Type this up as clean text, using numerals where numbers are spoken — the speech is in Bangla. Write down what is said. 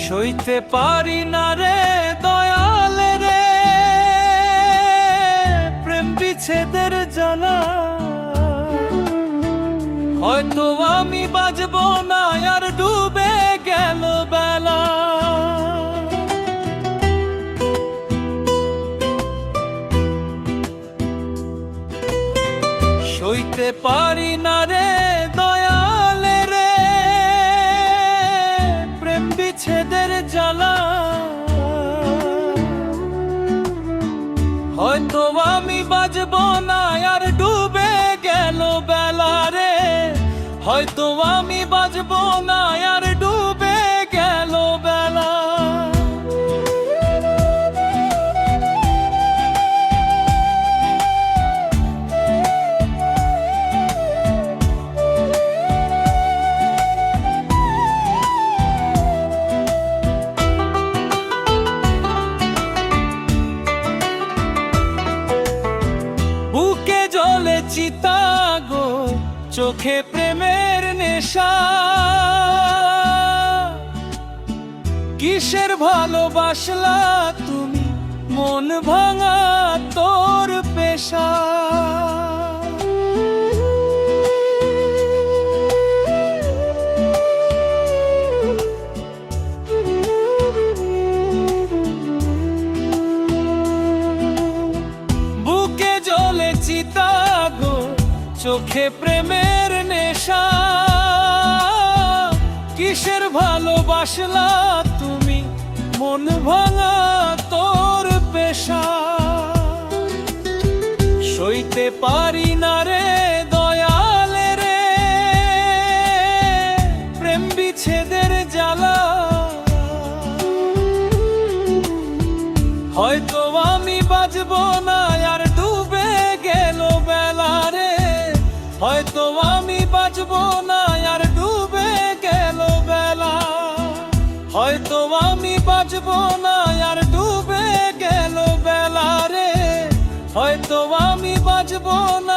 সইতে পারি না রে দয়াল রে প্রেম বিচ্ছেদের জ্বালা। হয়তো আমি বাজবো না আর ডুবে গেল বেলা। সইতে পারি না রে দয়াল রে প্রেম বিচ্ছেদের জ্বালা। হয়তো আমি বাজবো না আর ডুবে গেল বেলা রে। হয়তো আমি বাজবো না আর ডুবে গেল বেলা। বুকে জ্বলে চিতা গো চোখে প্রেমের নেশা। কিসের ভালোবাসলা তুমি মন ভাঙা তোর পেশা। বুকে জ্বলে চিতা গো চোখে প্রেমের নেশা। কিসের ভালোবাসলা তুমি মন ভাঙা তোর পেশা। সইতে পারি না রে দয়াল রে প্রেম বিচ্ছেদের জ্বালা। হয়তো আমি বাজবো না আর ডুবে গেল বেলা রে। হয়তো আমি বাজবো না আর ডুবে গেল বেলা। হয়তো আমি বাজবো না আর ডুবে গেল বেলা রে। হয়তো আমি বাজবো না